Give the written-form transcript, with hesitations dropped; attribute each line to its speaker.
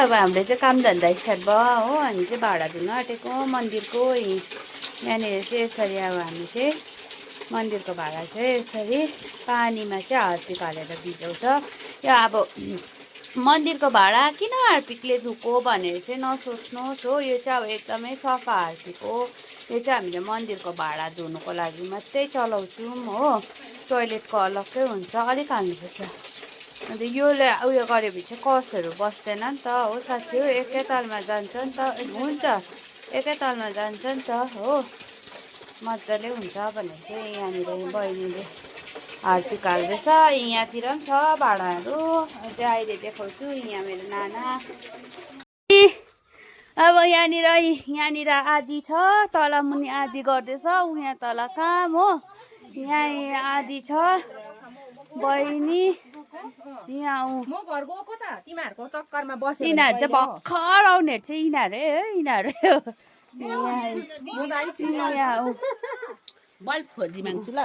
Speaker 1: अब हामीले चाहिँ काम धन्दा स्टार्ट भयो हो। हामी चाहिँ भाडा धुन आँटेको मन्दिरको यहाँनिर चाहिँ यसरी अब हामी चाहिँ मन्दिरको भाडा चाहिँ यसरी पानीमा चाहिँ हार्पिक हालेर भिजाउँछ। यो अब मन्दिरको भाडा किन हार्पिकले धुको भनेर चाहिँ नसोच्नुहोस् हो। यो चाहिँ अब एकदमै सफा हार्पिक हो। यो चाहिँ हामीले मन्दिरको भाडा धुनुको लागि मात्रै चलाउँछौँ हो। टोइलेटको अलग्गै हुन्छ, अलिक हाल्नुपर्छ। अन्त योले उयो गऱ्यो भने चाहिँ कसहरू बस्दैन नि त हो साथी हो। एकै तालमा जान्छ नि त, हुन्छ एकै तालमा जान्छ नि त हो। मजाले हुन्छ भनेर चाहिँ यहाँनिर बहिनीले हार्पिक हाल्दैछ। यहाँतिर पनि छ भाँडाहरू, अझै अहिले देखाउँछु। यहाँ मेरो नाना अब यहाँनिर आधी छ, तल मुनि आधी गर्दैछ। ऊ यहाँ तल काम हो, यहाँ आधी छ बहिनी। यहाँ यिनीहरू चाहिँ भर्खर आउनेहरू चाहिँ यिनीहरू
Speaker 2: बल्ब खोजी माग्छु ल।